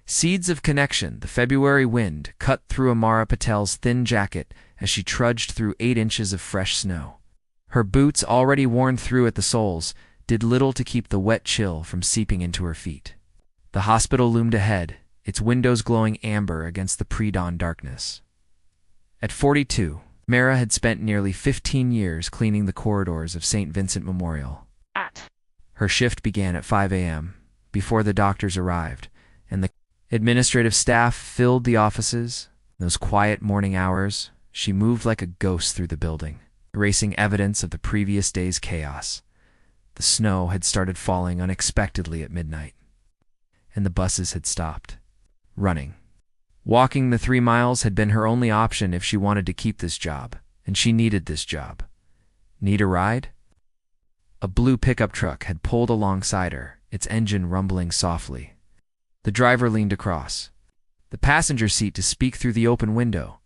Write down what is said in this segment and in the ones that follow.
Seeds of connection. The February wind cut through Amara Patel's thin jacket as she trudged through 8 inches of fresh snow. Her boots, already worn through at the soles, did little to keep the wet chill from seeping into her feet. The hospital loomed ahead, its windows glowing amber against the pre-dawn darkness. At 42, Mara had spent nearly 15 years cleaning the corridors of St. Vincent Memorial. Her shift began at 5 a.m., before the doctors arrived, and the administrative staff filled the offices. In those quiet morning hours, she moved like a ghost through the building, erasing evidence of the previous day's chaos. The snow had started falling unexpectedly at midnight, and the buses had stopped running. Walking the 3 miles had been her only option if she wanted to keep this job, and she needed this job. Need a ride? A blue pickup truck had pulled alongside her, its engine rumbling softly. The driver leaned across the passenger seat to speak through the open window.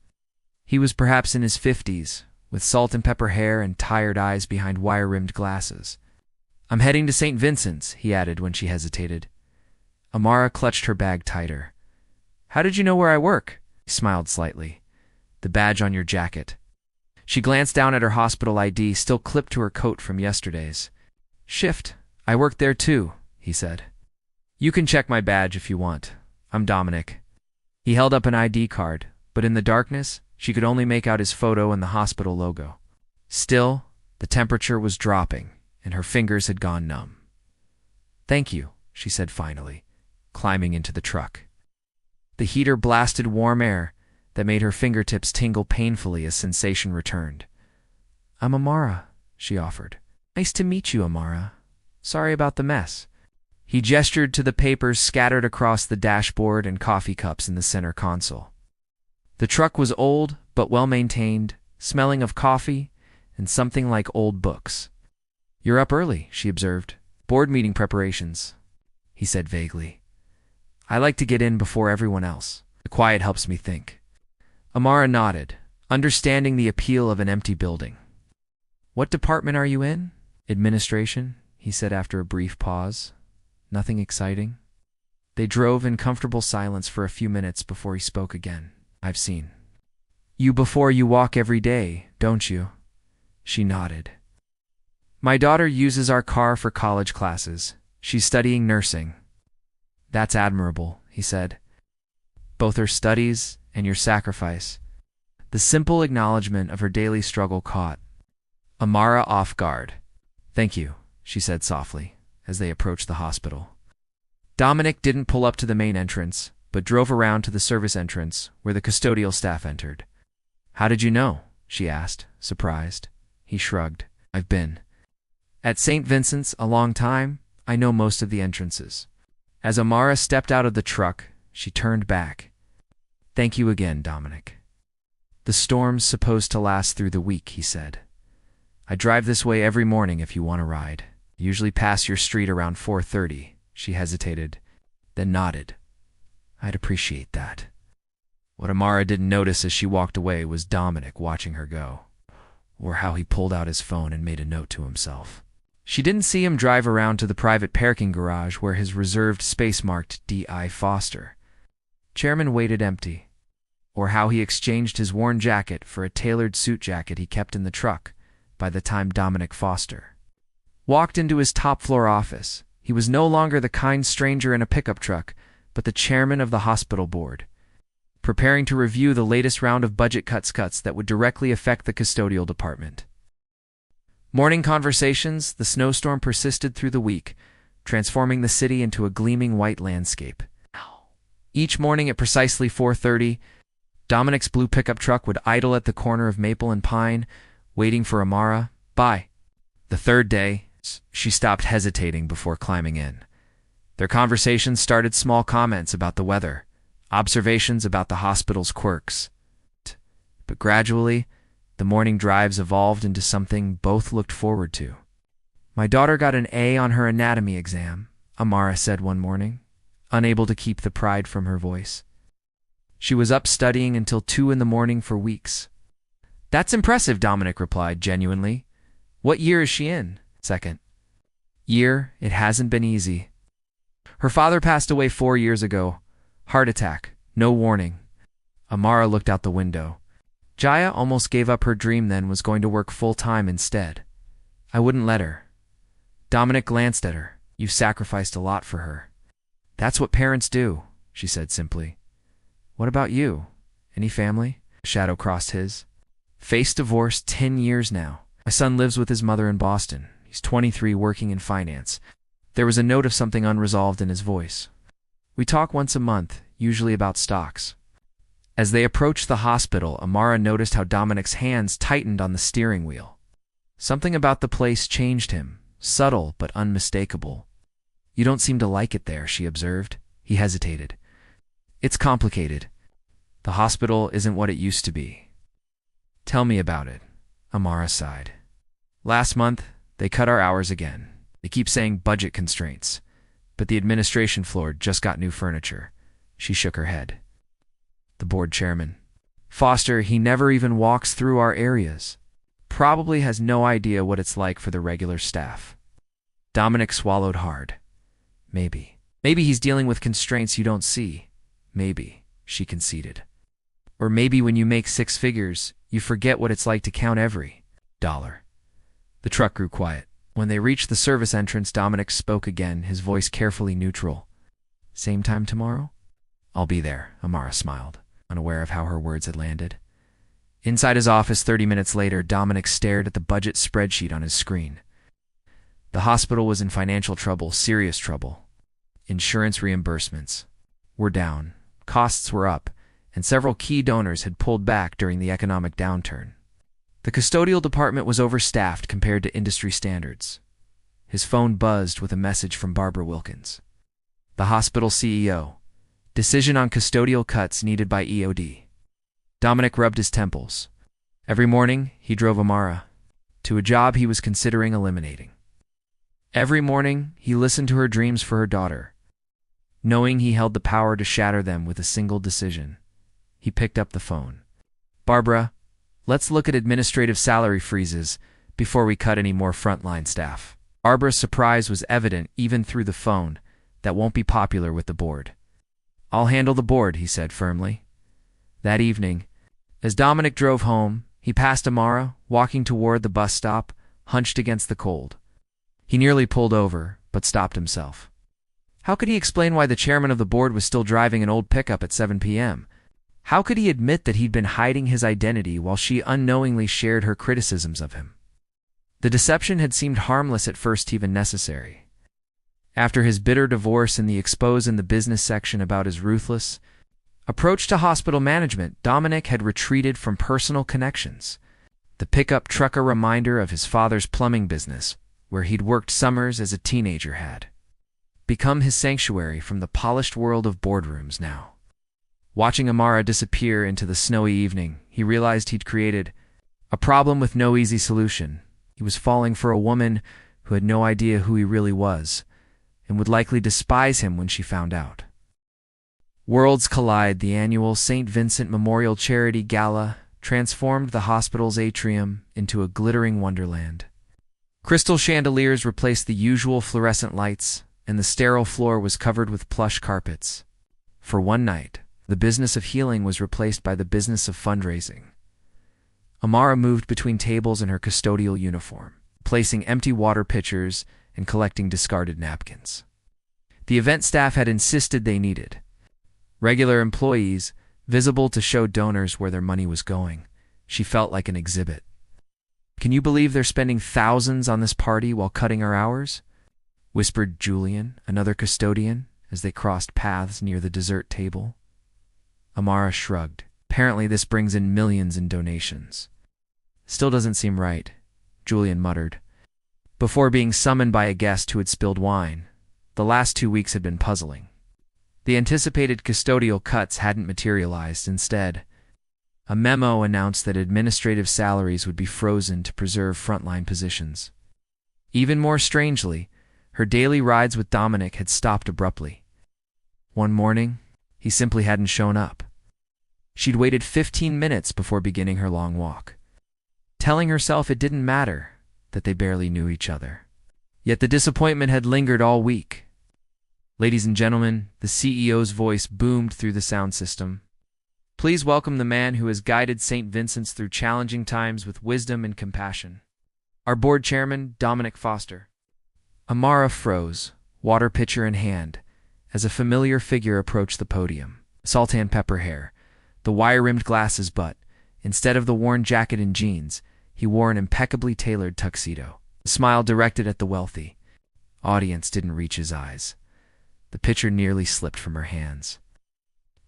He was perhaps in his 50s, with salt and pepper hair and tired eyes behind wire-rimmed glasses. "I'm heading to St. Vincent's," he added when she hesitated. Amara clutched her bag tighter. "How did you know where I work?" He smiled slightly. "The badge on your jacket." She glanced down at her hospital ID, still clipped to her coat from yesterday's. "Shift. I worked there too," he said. "You can check my badge if you want. I'm Dominic." He held up an ID card, but in the darkness, she could only make out his photo and the hospital logo. Still, the temperature was dropping, and her fingers had gone numb. "Thank you," she said finally, climbing into the truck. The heater blasted warm air that made her fingertips tingle painfully as sensation returned. "I'm Amara," she offered. "Nice to meet you, Amara. Sorry about the mess." He gestured to the papers scattered across the dashboard and coffee cups in the center console. The truck was old but well-maintained, smelling of coffee and something like old books. "You're up early," she observed. "Board meeting preparations," he said vaguely. "I like to get in before everyone else. The quiet helps me think." Amara nodded, understanding the appeal of an empty building. "What department are you in?" "Administration," he said after a brief pause. "Nothing exciting?" They drove in comfortable silence for a few minutes before he spoke again. "I've seen you before you walk every day, don't you?" She nodded. "My daughter uses our car for college classes. She's studying nursing." "That's admirable," he said. "Both her studies and your sacrifice." The simple acknowledgement of her daily struggle caught Amara off guard. "Thank you," she said softly, as they approached the hospital. Dominic didn't pull up to the main entrance, but drove around to the service entrance, where the custodial staff entered. "How did you know?" she asked, surprised. He shrugged. "I've been at St. Vincent's a long time. I know most of the entrances." As Amara stepped out of the truck, she turned back. "Thank you again, Dominic." "The storm's supposed to last through the week," he said. "I drive this way every morning if you want a ride. I usually pass your street around 4:30. She hesitated, then nodded. "I'd appreciate that." What Amara didn't notice as she walked away was Dominic watching her go, or how he pulled out his phone and made a note to himself. She didn't see him drive around to the private parking garage where his reserved space marked D.I. Foster. Chairman waited empty, or how he exchanged his worn jacket for a tailored suit jacket he kept in the truck by the time Dominic Foster walked into his top-floor office. He was no longer the kind stranger in a pickup truck, but the chairman of the hospital board, preparing to review the latest round of budget cuts that would directly affect the custodial department. Morning conversations. The snowstorm persisted through the week, transforming the city into a gleaming white landscape. Each morning at precisely 4:30, Dominic's blue pickup truck would idle at the corner of Maple and Pine, waiting for Amara. By the third day, she stopped hesitating before climbing in. Their conversations started small comments about the weather, observations about the hospital's quirks. But gradually, the morning drives evolved into something both looked forward to. "My daughter got an A on her anatomy exam," Amara said one morning, unable to keep the pride from her voice. "She was up studying until 2 in the morning for weeks." "That's impressive," Dominic replied genuinely. "What year is she in?" "Second year. It hasn't been easy. Her father passed away 4 years ago. Heart attack. No warning. Amara looked out the window. Jaya almost gave up her dream then, was going to work full-time instead. I wouldn't let her. Dominic glanced at her. You've sacrificed a lot for her. That's what parents do, she said simply. What about you? Any family? A shadow crossed his. Faced divorce 10 years now. My son lives with his mother in Boston. He's 23, working in finance. There was a note of something unresolved in his voice. We talk once a month, usually about stocks. As they approached the hospital, Amara noticed how Dominic's hands tightened on the steering wheel. Something about the place changed him, subtle but unmistakable. You don't seem to like it there, she observed. He hesitated. It's complicated. The hospital isn't what it used to be. Tell me about it, Amara sighed. Last month, they cut our hours again. They keep saying budget constraints, but the administration floor just got new furniture. She shook her head. The board chairman. Foster, he never even walks through our areas. Probably has no idea what it's like for the regular staff. Dominic swallowed hard. Maybe. Maybe he's dealing with constraints you don't see. Maybe, she conceded. Or maybe when you make 6 figures, you forget what it's like to count every dollar. The truck grew quiet. When they reached the service entrance, Dominic spoke again, his voice carefully neutral. Same time tomorrow? I'll be there, Amara smiled, unaware of how her words had landed. Inside his office 30 minutes later, Dominic stared at the budget spreadsheet on his screen. The hospital was in financial trouble, serious trouble. Insurance reimbursements were down, costs were up, and several key donors had pulled back during the economic downturn. The custodial department was overstaffed compared to industry standards. His phone buzzed with a message from Barbara Wilkins. The hospital CEO. Decision on custodial cuts needed by EOD. Dominic rubbed his temples. Every morning, he drove Amara to a job he was considering eliminating. Every morning, he listened to her dreams for her daughter. Knowing he held the power to shatter them with a single decision, he picked up the phone. Barbara, let's look at administrative salary freezes before we cut any more frontline staff. Barbara's surprise was evident even through the phone. That won't be popular with the board. I'll handle the board, he said firmly. That evening, as Dominic drove home, he passed Amara, walking toward the bus stop, hunched against the cold. He nearly pulled over, but stopped himself. How could he explain why the chairman of the board was still driving an old pickup at 7 p.m.? How could he admit that he'd been hiding his identity while she unknowingly shared her criticisms of him? The deception had seemed harmless at first, even necessary. After his bitter divorce and the expose in the business section about his ruthless approach to hospital management, Dominic had retreated from personal connections. The pickup truck a reminder of his father's plumbing business, where he'd worked summers as a teenager, had become his sanctuary from the polished world of boardrooms now. Watching Amara disappear into the snowy evening, he realized he'd created a problem with no easy solution. He was falling for a woman who had no idea who he really was, and would likely despise him when she found out. Worlds Collide, the annual St. Vincent Memorial Charity Gala, transformed the hospital's atrium into a glittering wonderland. Crystal chandeliers replaced the usual fluorescent lights, and the sterile floor was covered with plush carpets. For one night, the business of healing was replaced by the business of fundraising. Amara moved between tables in her custodial uniform, placing empty water pitchers and collecting discarded napkins. The event staff had insisted they needed regular employees, visible to show donors where their money was going. She felt like an exhibit. Can you believe they're spending thousands on this party while cutting our hours? Whispered Julian, another custodian, as they crossed paths near the dessert table. Amara shrugged. Apparently this brings in millions in donations. Still doesn't seem right, Julian muttered. Before being summoned by a guest who had spilled wine, the last 2 weeks had been puzzling. The anticipated custodial cuts hadn't materialized. Instead, a memo announced that administrative salaries would be frozen to preserve frontline positions. Even more strangely, her daily rides with Dominic had stopped abruptly. One morning, he simply hadn't shown up. She'd waited 15 minutes before beginning her long walk, telling herself it didn't matter that they barely knew each other. Yet the disappointment had lingered all week. Ladies and gentlemen, the CEO's voice boomed through the sound system. Please welcome the man who has guided St. Vincent's through challenging times with wisdom and compassion. Our board chairman, Dominic Foster. Amara froze, water pitcher in hand, as a familiar figure approached the podium. Salt and pepper hair, the wire-rimmed glasses, but instead of the worn jacket and jeans, he wore an impeccably tailored tuxedo. A smile directed at the wealthy audience didn't reach his eyes. The pitcher nearly slipped from her hands.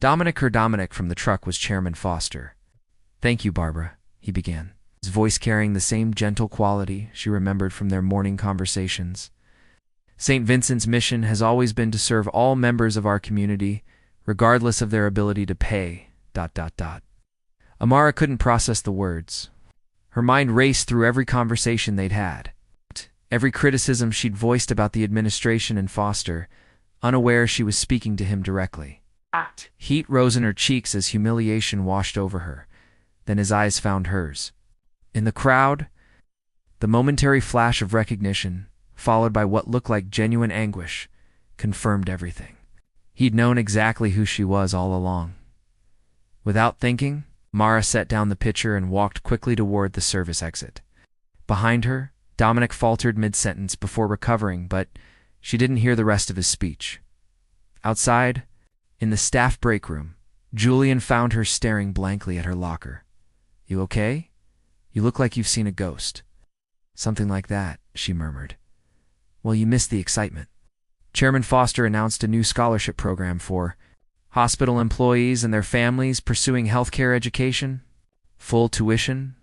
Dominic from the truck was Chairman Foster. "Thank you, Barbara," he began, his voice carrying the same gentle quality she remembered from their morning conversations. "St. Vincent's mission has always been to serve all members of our community, regardless of their ability to pay, ... Amara couldn't process the words. Her mind raced through every conversation they'd had, every criticism she'd voiced about the administration and Foster, unaware she was speaking to him directly. Heat rose in her cheeks as humiliation washed over her. Then his eyes found hers. In the crowd, the momentary flash of recognition, followed by what looked like genuine anguish, confirmed everything. He'd known exactly who she was all along. Without thinking, Mara set down the pitcher and walked quickly toward the service exit. Behind her, Dominic faltered mid-sentence before recovering, but she didn't hear the rest of his speech. Outside, in the staff break room, Julian found her staring blankly at her locker. "You okay? You look like you've seen a ghost." "Something like that," she murmured. "Well, you missed the excitement." Chairman Foster announced a new scholarship program for hospital employees and their families pursuing healthcare education. Full tuition,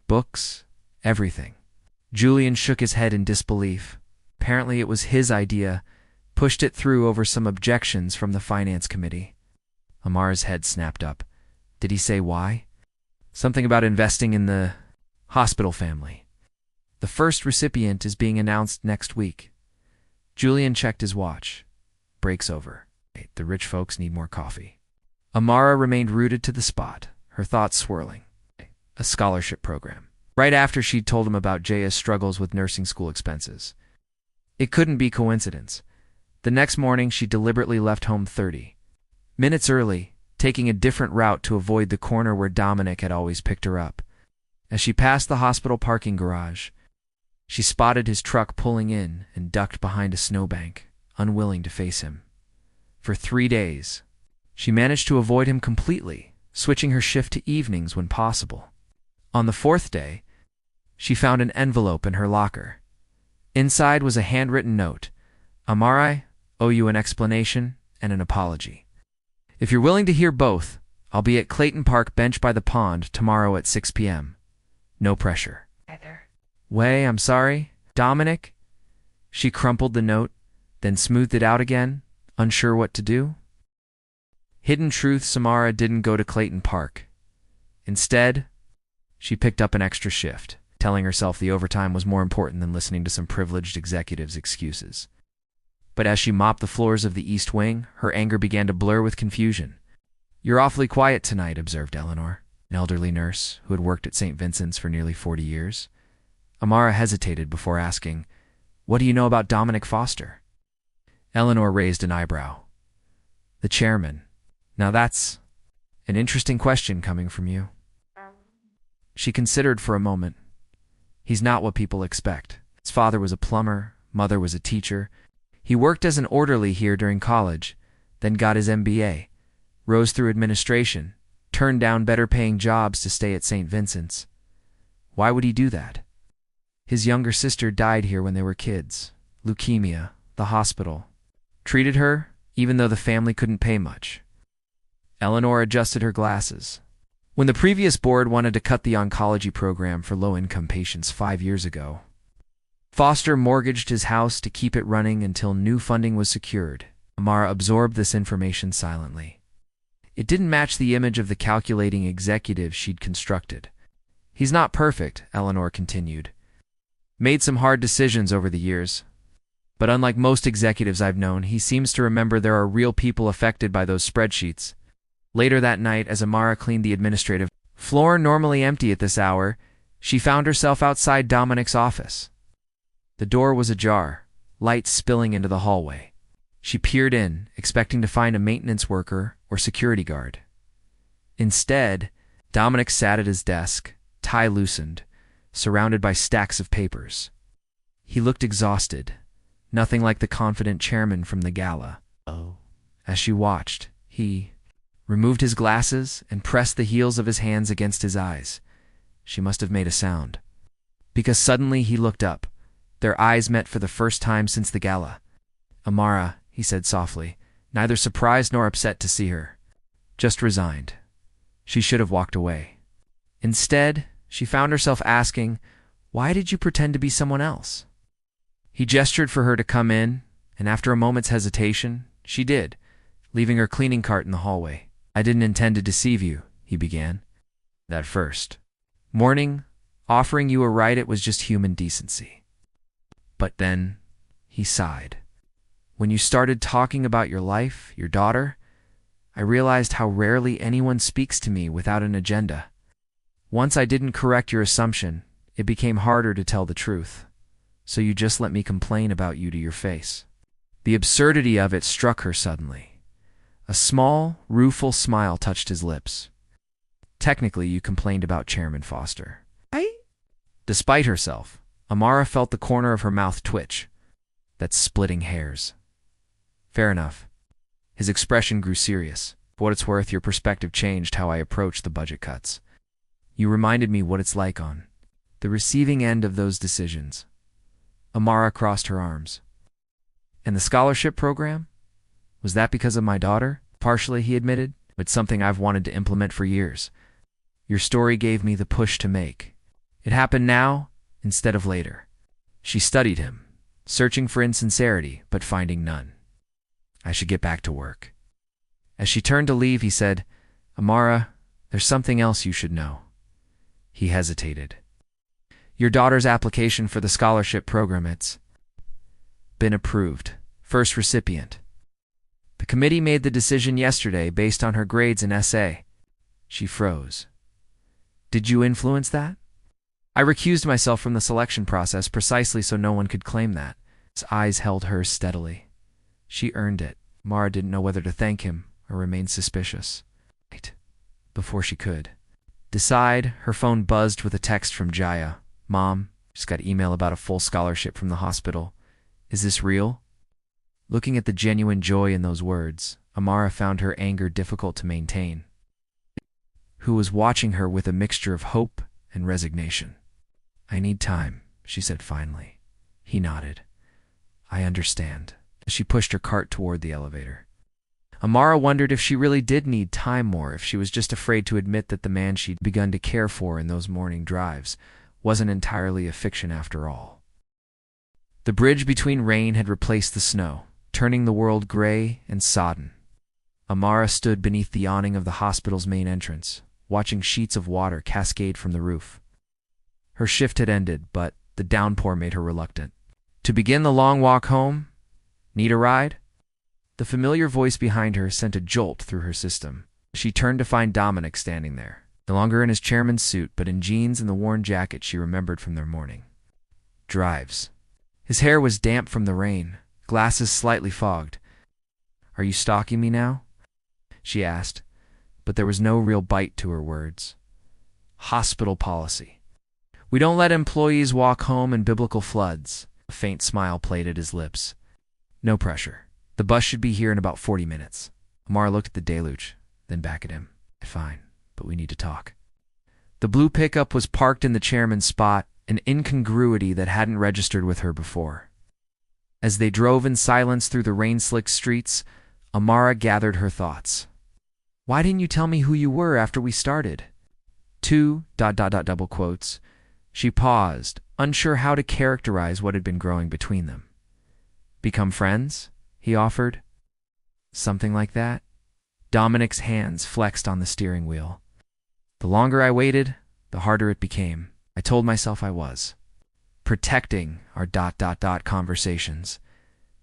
books, everything. Julian shook his head in disbelief. Apparently it was his idea, pushed it through over some objections from the finance committee. Amara's head snapped up. Did he say why? Something about investing in the hospital family. The first recipient is being announced next week. Julian checked his watch. Break's over. The rich folks need more coffee. Amara remained rooted to the spot, her thoughts swirling. A scholarship program. Right after she'd told him about Jaya's struggles with nursing school expenses. It couldn't be coincidence. The next morning, she deliberately left home 30 minutes early, taking a different route to avoid the corner where Dominic had always picked her up. As she passed the hospital parking garage, she spotted his truck pulling in and ducked behind a snowbank, unwilling to face him. For 3 days, she managed to avoid him completely, switching her shift to evenings when possible. On the 4th day, she found an envelope in her locker. Inside was a handwritten note. "Amara, owe you an explanation and an apology. If you're willing to hear both, I'll be at Clayton Park bench by the pond tomorrow at 6 p.m. No pressure." "Way, I'm sorry, Dominic." She crumpled the note, then smoothed it out again, unsure what to do. Hidden truth, Samara didn't go to Clayton Park. Instead, she picked up an extra shift, telling herself the overtime was more important than listening to some privileged executive's excuses. But as she mopped the floors of the East Wing, her anger began to blur with confusion. "You're awfully quiet tonight," observed Eleanor, an elderly nurse who had worked at St. Vincent's for nearly 40 years. Amara hesitated before asking, "What do you know about Dominic Foster?" Eleanor raised an eyebrow. "The chairman. Now that's an interesting question coming from you." She considered for a moment. He's not what people expect. His father was a plumber, mother was a teacher. He worked as an orderly here during college, then got his MBA, rose through administration, turned down better-paying jobs to stay at St. Vincent's. Why would he do that? His younger sister died here when they were kids. Leukemia, the hospital. Treated her, even though the family couldn't pay much. Eleanor adjusted her glasses. When the previous board wanted to cut the oncology program for low-income patients 5 years ago, Foster mortgaged his house to keep it running until new funding was secured. Amara absorbed this information silently. It didn't match the image of the calculating executive she'd constructed. "He's not perfect," Eleanor continued. "Made some hard decisions over the years. But unlike most executives I've known, he seems to remember there are real people affected by those spreadsheets." Later that night, as Amara cleaned the administrative floor, normally empty at this hour, she found herself outside Dominic's office. The door was ajar, light spilling into the hallway. She peered in, expecting to find a maintenance worker or security guard. Instead, Dominic sat at his desk, tie loosened, surrounded by stacks of papers. He looked exhausted, nothing like the confident chairman from the gala. As she watched, he removed his glasses and pressed the heels of his hands against his eyes. She must have made a sound. Because suddenly he looked up. Their eyes met for the first time since the gala. "Amara," he said softly, neither surprised nor upset to see her. Just resigned. She should have walked away. Instead, she found herself asking, "Why did you pretend to be someone else?" He gestured for her to come in, and after a moment's hesitation, she did, leaving her cleaning cart in the hallway. "I didn't intend to deceive you," he began. "That first morning, offering you a ride, it was just human decency. But then," he sighed, "when you started talking about your life, your daughter, I realized how rarely anyone speaks to me without an agenda. Once I didn't correct your assumption, it became harder to tell the truth. So you just let me complain about you to your face." The absurdity of it struck her suddenly. A small, rueful smile touched his lips. "Technically, you complained about Chairman Foster." Despite herself, Amara felt the corner of her mouth twitch. "That's splitting hairs." "Fair enough." His expression grew serious. "For what it's worth, your perspective changed how I approach the budget cuts. You reminded me what it's like on the receiving end of those decisions." Amara crossed her arms. "And the scholarship program? Was that because of my daughter?" "Partially," he admitted, "but something I've wanted to implement for years. Your story gave me the push to make. It happened now instead of later." She studied him, searching for insincerity, but finding none. "I should get back to work." As she turned to leave, he said, "Amara, there's something else you should know." He hesitated. "Your daughter's application for the scholarship program, it's been approved. First recipient. The committee made the decision yesterday based on her grades in essay." She froze. "Did you influence that?" "I recused myself from the selection process precisely so no one could claim that." His eyes held hers steadily. She earned it. Mara didn't know whether to thank him or remain suspicious. Before she could decide, her phone buzzed with a text from Jaya. "Mom, just got email about a full scholarship from the hospital. Is this real?" Looking at the genuine joy in those words, Amara found her anger difficult to maintain. Who was watching her with a mixture of hope and resignation. "I need time," she said finally. He nodded. "I understand." She pushed her cart toward the elevator. Amara wondered if she really did need time more, if she was just afraid to admit that the man she'd begun to care for in those morning drives wasn't entirely a fiction after all. The bridge between rain had replaced the snow, turning the world gray and sodden. Amara stood beneath the awning of the hospital's main entrance, watching sheets of water cascade from the roof. Her shift had ended, but the downpour made her reluctant. To begin the long walk home? Need a ride? The familiar voice behind her sent a jolt through her system. She turned to find Dominic standing there, no longer in his chairman's suit, but in jeans and the worn jacket she remembered from their morning drives. His hair was damp from the rain, glasses slightly fogged. "Are you stalking me now?" she asked, but there was no real bite to her words. "Hospital policy. We don't let employees walk home in biblical floods." A faint smile played at his lips. "No pressure. The bus should be here in about 40 minutes. Amara looked at the deluge, then back at him. "Fine, but we need to talk." The blue pickup was parked in the chairman's spot, an incongruity that hadn't registered with her before. As they drove in silence through the rain-slicked streets, Amara gathered her thoughts. "Why didn't you tell me who you were after we started?" Double quotes. She paused, unsure how to characterize what had been growing between them. "Become friends?" he offered. "Something like that." Dominic's hands flexed on the steering wheel. "The longer I waited, the harder it became. I told myself I was protecting our conversations.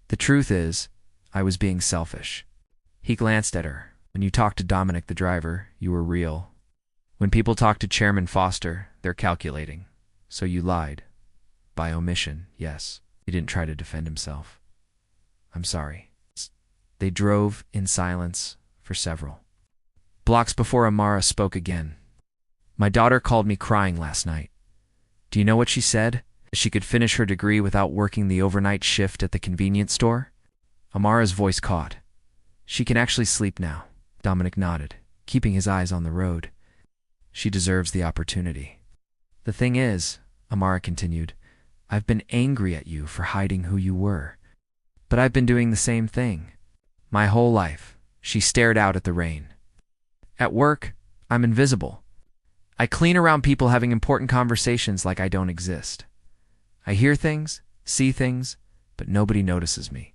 The truth is, I was being selfish." He glanced at her. "When you talked to Dominic the driver, you were real. When people talk to Chairman Foster, they're calculating. So you lied. By omission, yes." He didn't try to defend himself. "I'm sorry." They drove in silence for several blocks before Amara spoke again. My daughter called me crying last night. Do you know what she said? She could finish her degree without working the overnight shift at the convenience store? Amara's voice caught. She can actually sleep now. Dominic nodded, keeping his eyes on the road. She deserves the opportunity. The thing is, Amara continued, I've been angry at you for hiding who you were. But I've been doing the same thing. My whole life. She stared out at the rain. At work, I'm invisible. I clean around people having important conversations like I don't exist. I hear things, see things, but nobody notices me.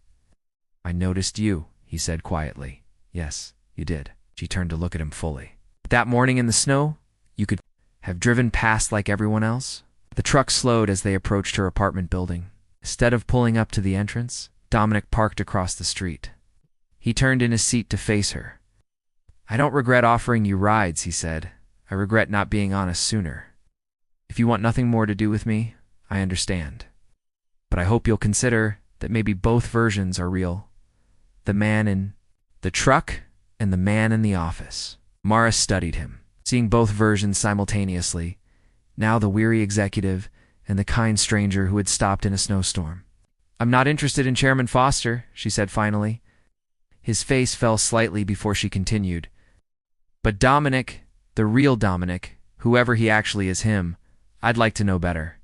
I noticed you, he said quietly. Yes, you did. She turned to look at him fully. That morning in the snow, you could have driven past like everyone else. The truck slowed as they approached her apartment building. Instead of pulling up to the entrance, Dominic parked across the street. He turned in his seat to face her. I don't regret offering you rides, he said. I regret not being honest sooner. If you want nothing more to do with me, I understand. But I hope you'll consider that maybe both versions are real. The man in the truck and the man in the office. Mara studied him, seeing both versions simultaneously, now the weary executive and the kind stranger who had stopped in a snowstorm. I'm not interested in Chairman Foster, she said finally. His face fell slightly before she continued. But Dominic, the real Dominic, whoever he actually is him, I'd like to know better.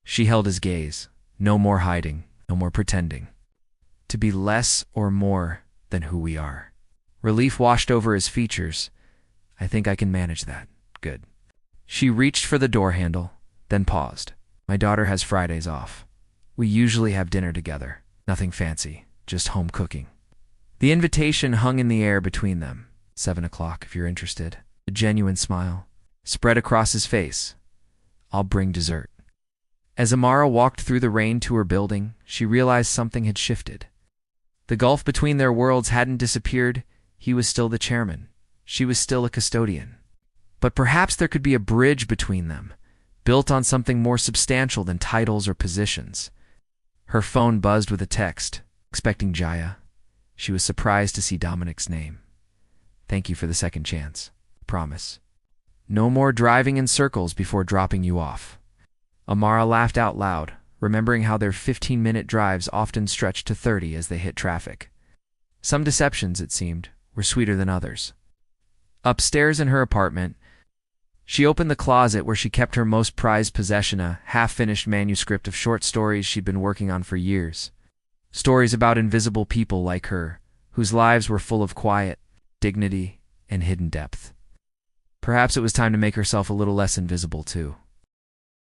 She held his gaze. No more hiding, no more pretending. To be less or more than who we are. Relief washed over his features. I think I can manage that. Good. She reached for the door handle, then paused. My daughter has Fridays off. We usually have dinner together. Nothing fancy, just home cooking. The invitation hung in the air between them. 7 o'clock if you're interested. A genuine smile spread across his face. I'll bring dessert. As Amara walked through the rain to her building, she realized something had shifted. The gulf between their worlds hadn't disappeared. He was still the chairman. She was still a custodian. But perhaps there could be a bridge between them, built on something more substantial than titles or positions. Her phone buzzed with a text, expecting Jaya. She was surprised to see Dominic's name. Thank you for the second chance. Promise. No more driving in circles before dropping you off. Amara laughed out loud, remembering how their 15-minute drives often stretched to 30 as they hit traffic. Some deceptions, it seemed, were sweeter than others. Upstairs in her apartment, she opened the closet where she kept her most prized possession, a half-finished manuscript of short stories she'd been working on for years. Stories about invisible people like her, whose lives were full of quiet, dignity, and hidden depth. Perhaps it was time to make herself a little less invisible, too.